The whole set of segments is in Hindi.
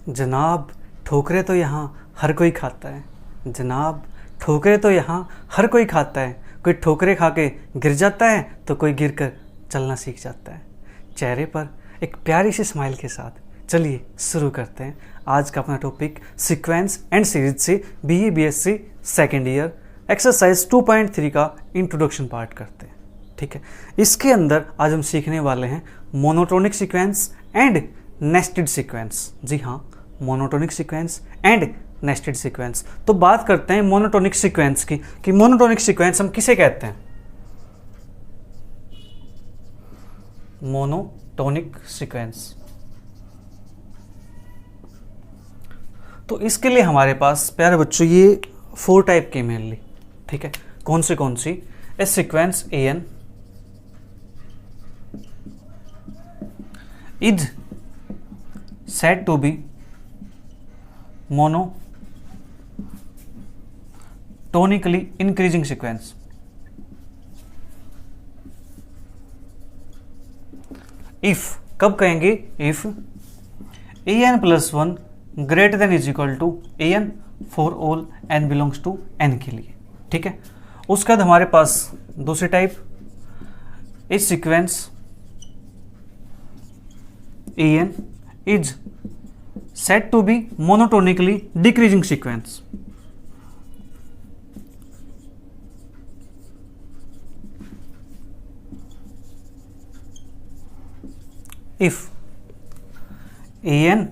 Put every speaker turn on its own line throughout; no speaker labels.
जनाब ठोकरे तो यहाँ हर कोई खाता है। जनाब ठोकरे तो यहाँ हर कोई खाता है। कोई ठोकरे खा के गिर जाता है तो कोई गिर कर चलना सीख जाता है। चेहरे पर एक प्यारी सी स्माइल के साथ चलिए शुरू करते हैं आज का अपना टॉपिक सीक्वेंस एंड सीरीज से BE BSc second year exercise 2.3 का इंट्रोडक्शन पार्ट करते हैं। ठीक है, इसके अंदर आज हम सीखने वाले हैं monotonic sequence and nested sequence. जी हाँ, monotonic sequence and nested sequence. तो बात करते हैं मोनोटोनिक सीक्वेंस की कि मोनोटोनिक सीक्वेंस हम किसे कहते हैं। मोनोटोनिक सीक्वेंस, तो इसके लिए हमारे पास प्यारे बच्चों ये 4 टाइप के मेनली। ठीक है, कौन सी ए sequence AN is said to be monotonically increasing sequence. If कब कहेंगे? If AN plus 1 greater than is equal to AN for all n belongs to n के लिए। ठीक है, उसके बाद हमारे पास दूसरी टाइप इस sequence AN is said to be monotonically decreasing sequence. If AN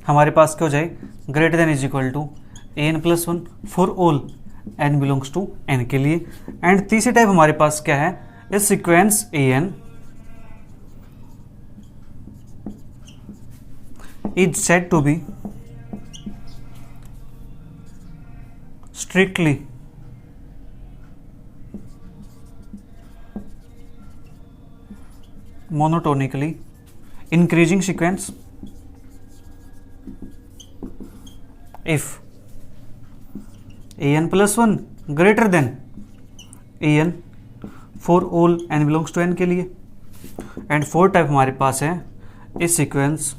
हमारे पास क्या हो जाए greater than is equal to AN plus 1 for all n belongs to n के लिए। एंड तीसरी टाइप हमारे पास क्या है इस sequence AN is said to be strictly monotonically increasing sequence if AN plus 1 greater than AN for all n belongs to n के लिए। एंड 4 टाइप हमारे पास है इस sequence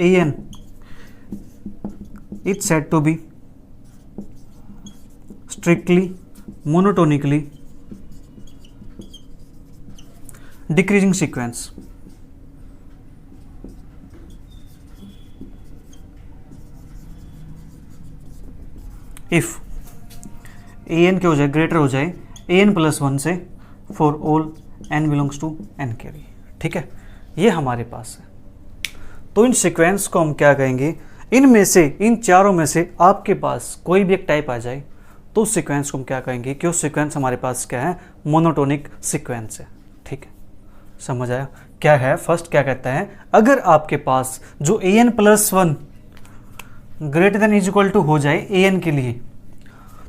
AN is said to be strictly monotonically decreasing sequence if AN क्या हो जाए ग्रेटर हो जाए AN plus 1 से for all n belongs to n के लिए। ठीक है, ये हमारे पास है। तो इन सीक्वेंस को हम क्या कहेंगे, इनमें से इन चारों में से आपके पास कोई भी एक टाइप आ जाए तो उस सीक्वेंस को हम क्या कहेंगे कि उस सीक्वेंस हमारे पास क्या है मोनोटोनिक सीक्वेंस है। ठीक है, समझ आया क्या है। फर्स्ट क्या कहता है, अगर आपके पास जो AN plus 1 greater than is equal to हो जाए AN के लिए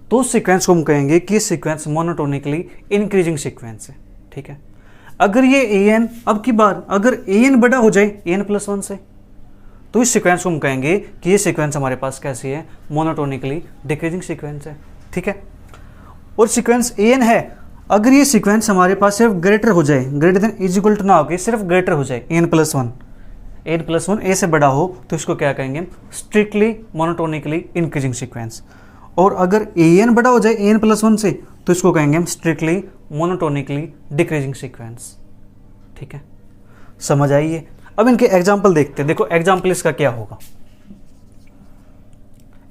तो उस सीक्वेंस को हम कहेंगे कि सीक्वेंस मोनोटोनिकली इंक्रीजिंग सीक्वेंस है। ठीक है, अगर ये AN अब की बार अगर AN बड़ा हो जाए AN plus 1 से तो इस सीक्वेंस को हम कहेंगे कि ये सीक्वेंस हमारे पास कैसी है मोनोटोनिकली डिक्रीजिंग सीक्वेंस है। ठीक है, और सीक्वेंस AN है अगर ये सीक्वेंस हमारे पास सिर्फ ग्रेटर हो जाए greater than is equal to ना होकर सिर्फ ग्रेटर हो जाए AN plus 1 A से बड़ा हो तो इसको क्या कहेंगे स्ट्रिक्टली मोनोटोनिकली इंक्रीजिंग सीक्वेंस। और अगर AN बड़ा हो जाए AN plus 1 से तो इसको कहेंगे हम स्ट्रिक्टली मोनोटोनिकली डिक्रीजिंग सीक्वेंस। ठीक है, समझ आइए। अब इनके एग्जाम्पल देखते हैं। देखो एग्जाम्पल इसका क्या होगा,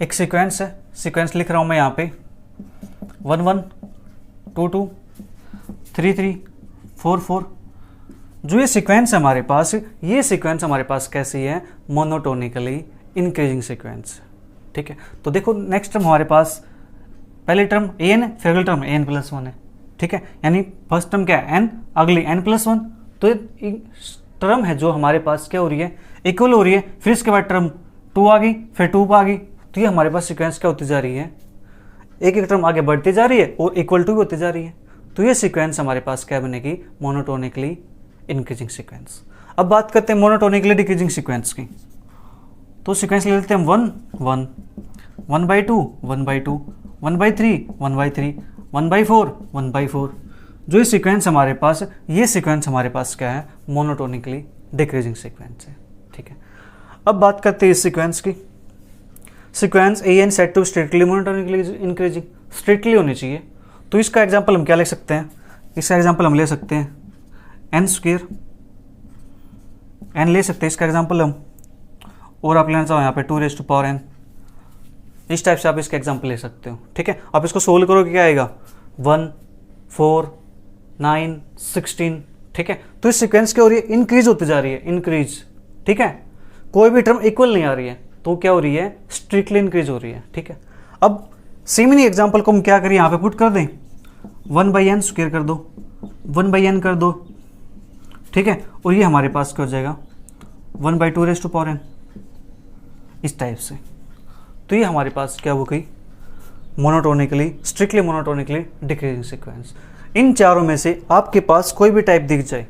एक सीक्वेंस है, सीक्वेंस लिख रहा हूं मैं यहाँ पे 1 1 2 2 3 3 4 4। जो ये सीक्वेंस है हमारे पास, ये सीक्वेंस हमारे पास कैसी है मोनोटोनिकली इंक्रीजिंग सीक्वेंस। ठीक है, तो देखो नेक्स्ट टर्म हमारे पास पहले टर्म AN फिर अगली टर्म AN plus 1 है। ठीक है, यानी फर्स्ट टर्म क्या है N, अगली N plus 1। तो टर्म है जो हमारे पास क्या हो रही है इक्वल हो रही है, फिर इसके बाद टर्म 2 आ गई फिर 2 आ गई। तो ये हमारे पास सीक्वेंस क्या होती जा रही है, एक एक टर्म आगे बढ़ती जा रही है और इक्वल टू भी होती जा रही है। तो ये सीक्वेंस हमारे पास क्या बनेगी मोनोटोनिकली इंक्रीजिंग सीक्वेंस। अब बात करते हैं मोनोटोनिकली डिक्रीजिंग सीक्वेंस की। तो सीक्वेंस ले लेते हैं 1 1 1/2 1/2 1/3 1/3 1/4 1/4। जो ये सीक्वेंस हमारे पास, ये सीक्वेंस हमारे पास क्या है मोनोटोनिकली डिक्रीजिंग सीक्वेंस है। ठीक है। अब बात करते हैं इस सीक्वेंस की। Sequence A N said to strictly monotonically increasing, strictly होनी चाहिए। तो इसका एग्जांपल हम क्या ले सकते हैं, इसका एग्जांपल हम ले सकते हैं एन स्क्वायर, एन ले सकते हैं इसका एग्जांपल हम, और आप लेना चाहो यहाँ पे 2⁻n, इस टाइप से आप इसका एग्जांपल ले सकते हो। ठीक है, आप इसको सोल्व करोगे क्या आएगा 1 4 9 16। ठीक है, तो इस सीक्वेंस क्या हो रही है, इंक्रीज होती जा रही है, इंक्रीज। ठीक है, कोई भी टर्म इक्वल नहीं आ रही है, तो क्या हो रही है, स्ट्रिक्टली इंक्रीज हो रही है। ठीक है, अब सेम ही एग्जांपल को हम क्या करें, यहाँ पे पुट कर दें 1/n स्क्वायर कर दो, 1/n कर दो। ठीक है, और ये हमारे पास क्या हो जाएगा 1/2n, इस टाइप से। तो ये हमारे पास क्या हो गई, monotonically, strictly monotonically decreasing sequence. इन चारों में से आपके पास कोई भी टाइप दिख जाए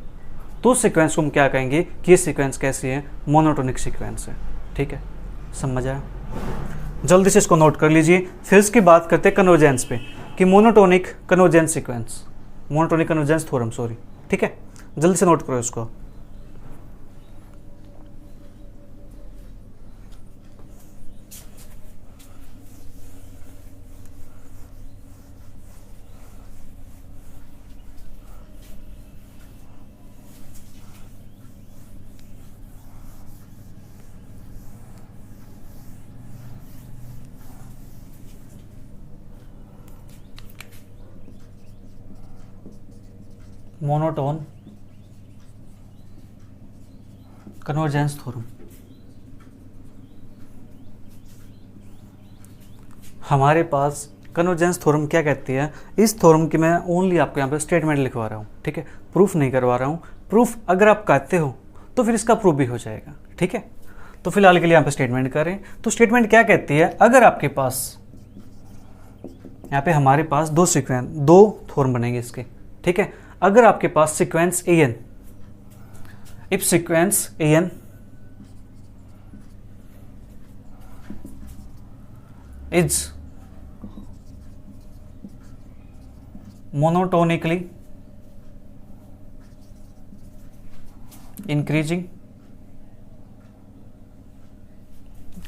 तो सीक्वेंस को हम क्या कहेंगे कि ये सीक्वेंस कैसी है, मोनोटोनिक सीक्वेंस है। ठीक है, समझ आया? जल्दी से इसको नोट कर लीजिए। फिर इसकी बात करते हैं कन्वर्जेंस पे, कि monotonic convergence sequence, monotonic convergence theorem, sorry. ठीक है, जल्दी से नोट करो इसको। मोनोटोन कन्वर्जेंस थ्योरम, हमारे पास कन्वर्जेंस थ्योरम क्या कहती है, इस थ्योरम की मैं ओनली आपको यहाँ पे स्टेटमेंट लिखवा रहा हूँ। ठीक है, प्रूफ नहीं करवा रहा हूँ। प्रूफ अगर आप कहते हो तो फिर इसका प्रूफ भी हो जाएगा। ठीक है, तो फिलहाल के लिए यहाँ पे स्टेटमेंट करें। तो स्टेटमेंट क्या कहती है, अगर आपके पास यहाँ पे हमारे पास दो थ्योरम बनेंगे इसके। ठीक है, अगर आपके पास sequence A n, if sequence A n is monotonically increasing,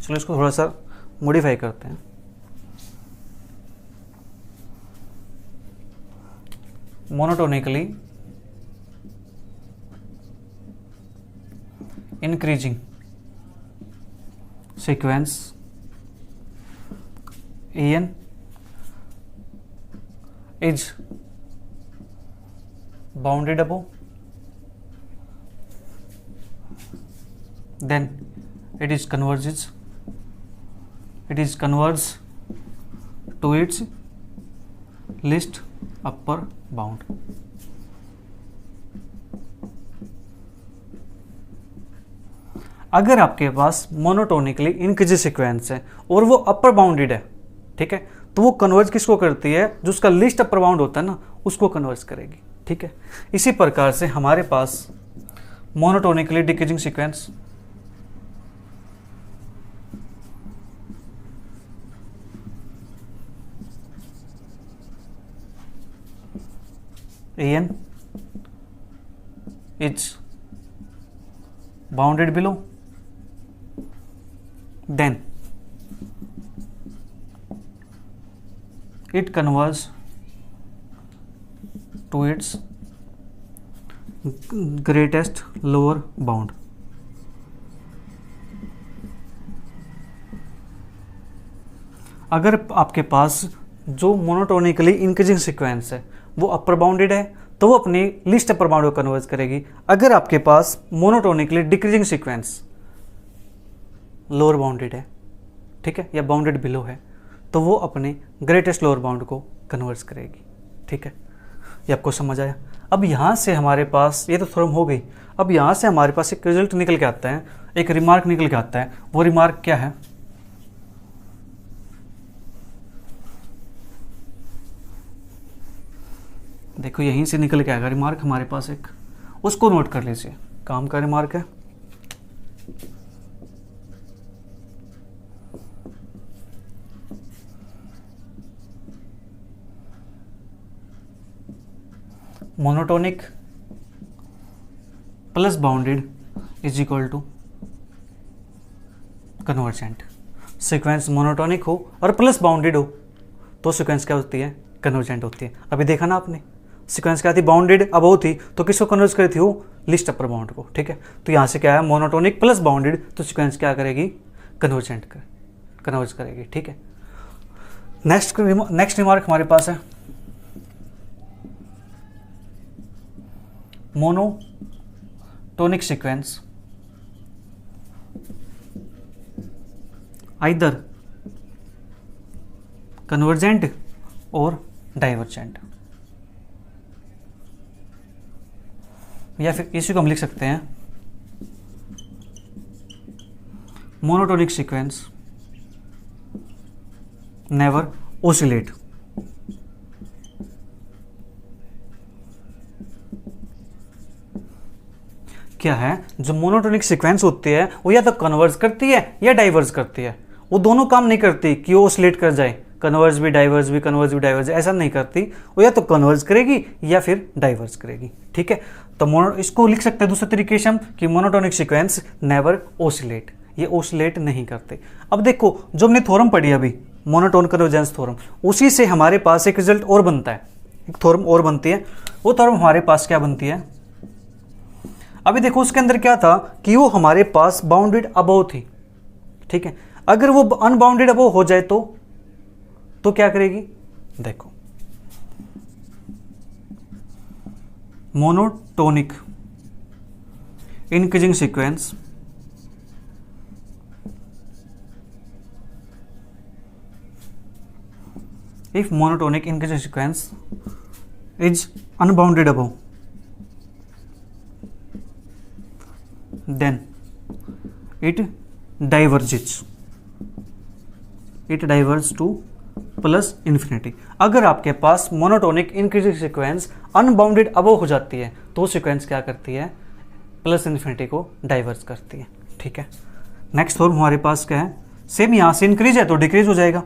चलो इसको थोड़ा सा मॉडिफाई करते हैं। Monotonically increasing sequence AN is bounded above, then it is converges to its least upper bound। अगर आपके पास मोनोटोनिकली इंक्रीजिंग सीक्वेंस है और वो अपर बाउंडेड है, ठीक है, तो वो कन्वर्ज किसको करती है, जो उसका लिस्ट अपर बाउंड होता है ना, उसको कन्वर्ज करेगी। ठीक है, इसी प्रकार से हमारे पास monotonically decreasing sequence AN is bounded below, then it converges to its greatest lower bound। अगर आपके पास जो मोनोटोनिकली इंक्रीजिंग सीक्वेंस है वो अपर बाउंडेड है तो वो अपनी लिस्ट अपर बाउंड को कन्वर्ज करेगी। अगर आपके पास monotonically decreasing sequence lower bounded है, ठीक है, या बाउंडेड बिलो है, तो वो अपने ग्रेटेस्ट लोअर बाउंड को कन्वर्ज करेगी। ठीक है, ये आपको समझ आया? अब यहाँ से हमारे पास ये तो थ्योरम हो गई। अब यहाँ से हमारे पास एक रिजल्ट निकल के आता है, एक रिमार्क निकल के आता है। वो रिमार्क क्या है, देखो यहीं से निकल के आएगा रिमार्क हमारे पास एक, उसको नोट कर लीजिए। काम का रिमार्क है, monotonic plus bounded is equal to convergent. Sequence monotonic हो और प्लस बाउंडेड हो तो सीक्वेंस क्या होती है, कन्वर्जेंट होती है। अभी देखा ना आपने, सीक्वेंस क्या थी, बाउंडेड अबव थी तो किसको कन्वर्ज करी थी, वो लीस्ट अपर बाउंड को। ठीक है, तो यहाँ से क्या है, मोनोटोनिक प्लस बाउंडेड, तो सीक्वेंस क्या करेगी, कन्वर्ज करेगी। ठीक है, नेक्स्ट रिमार्क हमारे पास है मोनोटोनिक सीक्वेंस आइदर कन्वर्जेंट और डाइवर्जेंट, या फिर इसी को हम लिख सकते हैं मोनोटोनिक सीक्वेंस नेवर ओसिलेट। क्या है, जो मोनोटोनिक सीक्वेंस होती है वो या तो कन्वर्ज करती है या डाइवर्ज करती है, वो दोनों काम नहीं करती कि वो ओसिलेट कर जाए, कन्वर्ज भी डाइवर्ज भी, कन्वर्ज भी डाइवर्ज, ऐसा नहीं करती। वो या तो कन्वर्ज करेगी या फिर डाइवर्ज करेगी। ठीक है, तो इसको लिख सकते हैं दूसरे तरीके से हम कि मोनोटोनिक सीक्वेंस नेवर ओसिलेट, ये ओसिलेट नहीं करते। अब देखो, जो हमने थ्योरम पढ़ी अभी, मोनोटोन कन्वर्जेंस थ्योरम, उसी से हमारे पास एक रिजल्ट और बनता है, एक थ्योरम और बनती है। वो थ्योरम हमारे पास क्या बनती है, अभी देखो उसके अंदर क्या था कि वो हमारे पास बाउंडेड अबव थी। ठीक है, अगर वो अनबाउंडेड अबव हो जाए तो क्या करेगी, देखो monotonic increasing sequence if monotonic increasing sequence is unbounded above, then it diverges to plus infinity. अगर आपके पास monotonic increasing sequence unbounded above हो जाती है तो सीक्वेंस क्या करती है, प्लस इन्फिनिटी को डाइवर्ज करती है। ठीक है, नेक्स्ट फॉर्म हमारे पास क्या है, सेम यहां से इंक्रीज है तो डिक्रीज हो जाएगा।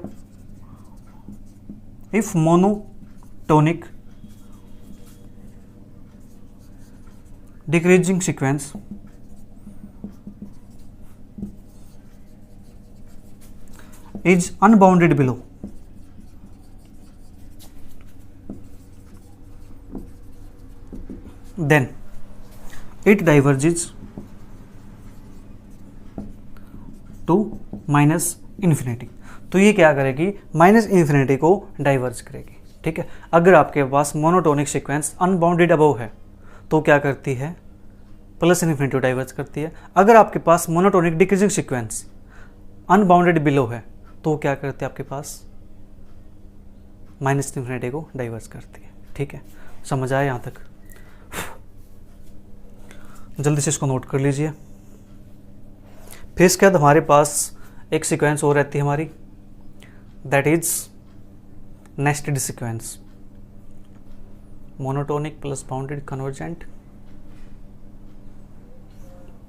if monotonic decreasing sequence is unbounded below, then it diverges to minus infinity। तो ये क्या करेगी, माइनस इन्फिनिटी को डाइवर्ज करेगी। ठीक है, अगर आपके पास मोनोटोनिक सीक्वेंस अनबाउंडेड अबव है तो क्या करती है, प्लस इन्फिनिटी को डाइवर्ज करती है। अगर आपके पास monotonic decreasing sequence unbounded below है तो क्या करती है, आपके पास माइनस इन्फिनिटी को डाइवर्ज करती है। ठीक है, समझ आया यहाँ तक, जल्दी से इसको नोट कर लीजिए। फिर इसके बाद हमारे पास एक सीक्वेंस और रहती है हमारी, that is nested sequence, monotonic plus bounded convergent।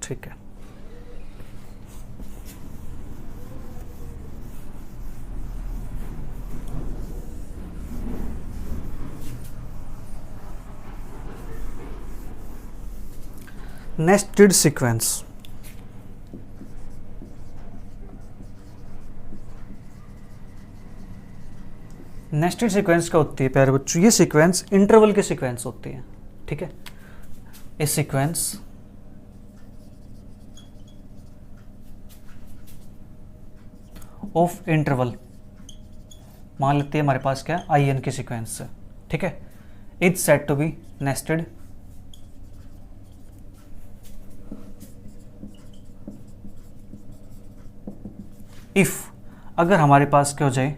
ठीक है, nested sequence नेस्टेड सीक्वेंस क्या होती है प्यारे बच्चों, ये सीक्वेंस इंटरवल के सीक्वेंस होती है। ठीक है, इस सीक्वेंस ऑफ इंटरवल मान लेते हैं हमारे पास क्या है, आई एन की सीक्वेंस है। ठीक है, is said to be nested if, अगर हमारे पास क्या हो जाए,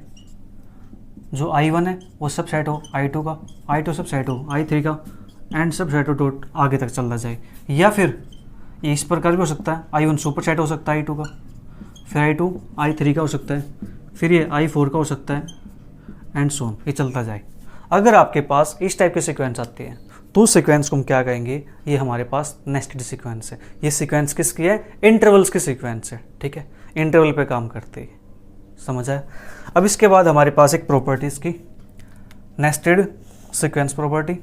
जो I1 है वो सब सेट हो I2 का, I2 सब सेट हो I3 का, एंड सब सेट हो डॉट आगे तक चलता जाए। या फिर ये इस प्रकार भी हो सकता है, I1 सुपर सेट हो सकता है I2 का, फिर I2 I3 का हो सकता है, फिर ये I4 का हो सकता है, एंड सो ऑन, ये चलता जाए। अगर आपके पास इस टाइप के सीक्वेंस आते हैं तो सीक्वेंस को हम क्या कहेंगे, ये हमारे पास नेस्टेड सीक्वेंस है। ये सीक्वेंस किसकी है, इंटरवल्स की सीक्वेंस है। ठीक है, इंटरवल पे काम करते हैं, समझ आया। अब इसके बाद हमारे पास एक प्रॉपर्टी इसकी nested sequence property,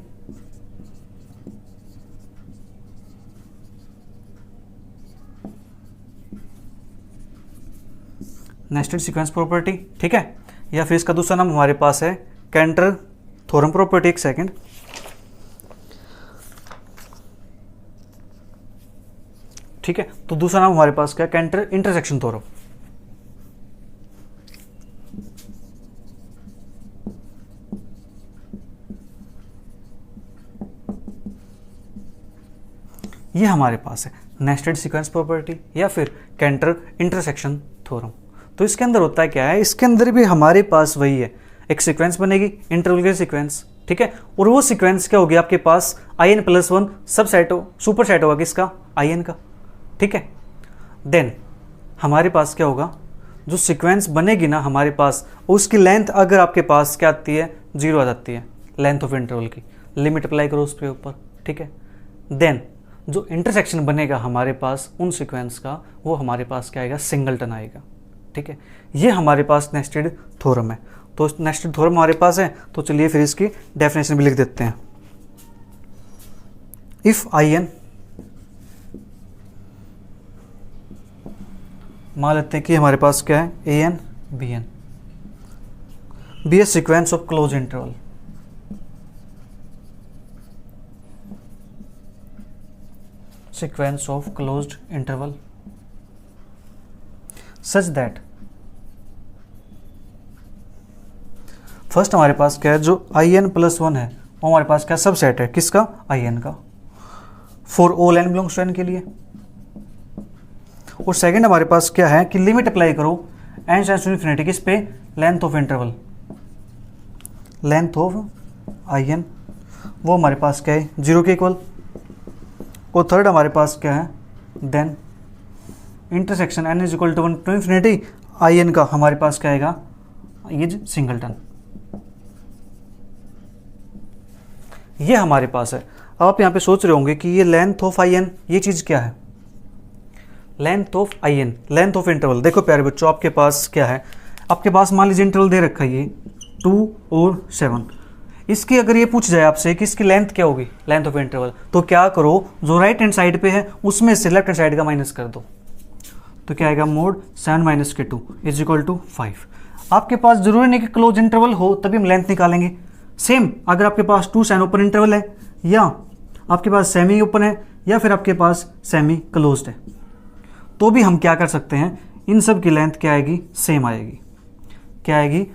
nested sequence property, ठीक है, या फिर इसका दूसरा नाम हमारे पास है कैंटर थ्योरम प्रॉपर्टी। एक सेकेंड, ठीक है, तो दूसरा नाम हमारे पास क्या, कैंटर इंटरसेक्शन थ्योरम। ये हमारे पास है नेस्टेड सीक्वेंस प्रॉपर्टी या फिर कैंटर इंटरसेक्शन थ्योरम। तो इसके अंदर होता है क्या है, इसके अंदर भी हमारे पास वही है, एक सीक्वेंस बनेगी इंटरवल के सीक्वेंस, ठीक है, और वो सीक्वेंस क्या होगी आपके पास in+1 सब सेट सुपर सेट होगा किसका, in का, ठीक है। देन हमारे पास क्या होगा, जो सीक्वेंस बनेगी ना हमारे पास, उसकी लेंथ अगर आपके पास क्या आती है, 0 आ जाती है, लेंथ ऑफ इंटरवल की लिमिट अप्लाई करो उसके ऊपर, ठीक है। देन जो इंटरसेक्शन बनेगा हमारे पास उन सीक्वेंस का, वो हमारे पास क्या आएगा, सिंगलटन आएगा, ठीक है। ये हमारे पास नेस्टेड थ्योरम है। तो नेस्टेड थ्योरम हमारे पास है, तो चलिए फिर इसकी डेफिनेशन भी लिख देते हैं। इफ in, मान लेते हैं कि हमारे पास क्या है, an bn B A sequence of close interval, sequence of closed interval such that first हमारे पास क्या है, जो in+1 है वो हमारे पास क्या सबसेट है, किसका, in का, for all n belongs to n के लिए। और सेकंड हमारे पास क्या है कि लिमिट अप्लाई करो n टेंड्स टू इन्फिनिटी किस पे, length of interval, length of in, वो हमारे पास क्या है, 0 के इक्वल। और थर्ड हमारे पास क्या है, then intersection n is equal to 1 to infinity in का हमारे पास क्या आएगा, इज सिंगलटन। ये हमारे पास है। अब आप यहाँ पे सोच रहे होंगे कि ये लेंथ ऑफ in, ये चीज़ क्या है, length of in, length of interval. देखो प्यारे बच्चों, आपके पास क्या है, आपके पास मान लीजिए इंटरवल दे रखा है ये 2 और 7। इसकी अगर ये पूछ जाए आपसे कि इसकी लेंथ क्या होगी, लेंथ ऑफ इंटरवल, तो क्या करो, जो राइट हैंड साइड पे है उसमें से लेफ्ट हैंड साइड का माइनस कर दो, तो क्या आएगा, मोड 7 - (2) इज इक्वल टू 5। आपके पास जरूरी नहीं कि क्लोज इंटरवल हो तभी हम लेंथ निकालेंगे। सेम अगर आपके पास 2 सेमी ओपन इंटरवल है, या आपके पास सेमी ओपन है, या फिर आपके पास सेमी क्लोज्ड है, तो भी हम क्या कर सकते हैं, इन सब की लेंथ क्या आएगी, सेम आएगी। क्या आएगी,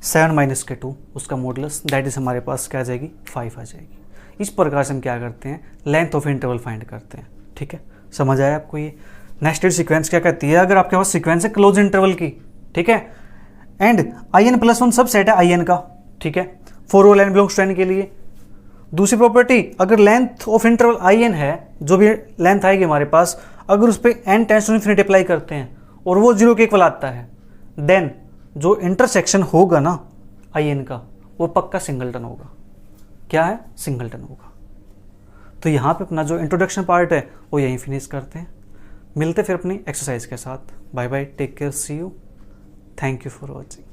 7 - (2) उसका मॉडुलस, दैट इज हमारे पास क्या आ जाएगी, 5 आ जाएगी। इस प्रकार से हम क्या करते हैं, लेंथ ऑफ इंटरवल फाइंड करते हैं, ठीक है। समझ आया आपको ये नेस्टेड सीक्वेंस क्या कहती है, अगर आपके पास सीक्वेंस है क्लोज इंटरवल की, ठीक है, एंड in+1 सब सेट है in का, ठीक है, for all n belongs to n के लिए। दूसरी प्रॉपर्टी, अगर लेंथ ऑफ इंटरवल in है, जो भी लेंथ आएगी हमारे पास, अगर उस पर n tends to infinity apply करते हैं और वो 0 के इक्वल आता है, देन जो इंटरसेक्शन होगा ना in का, वो पक्का सिंगलटन होगा। क्या है, सिंगलटन होगा। तो यहाँ पे अपना जो इंट्रोडक्शन पार्ट है वो यहीं फिनिश करते हैं। मिलते फिर अपनी एक्सरसाइज के साथ। Bye bye, take care, see you, thank you for watching.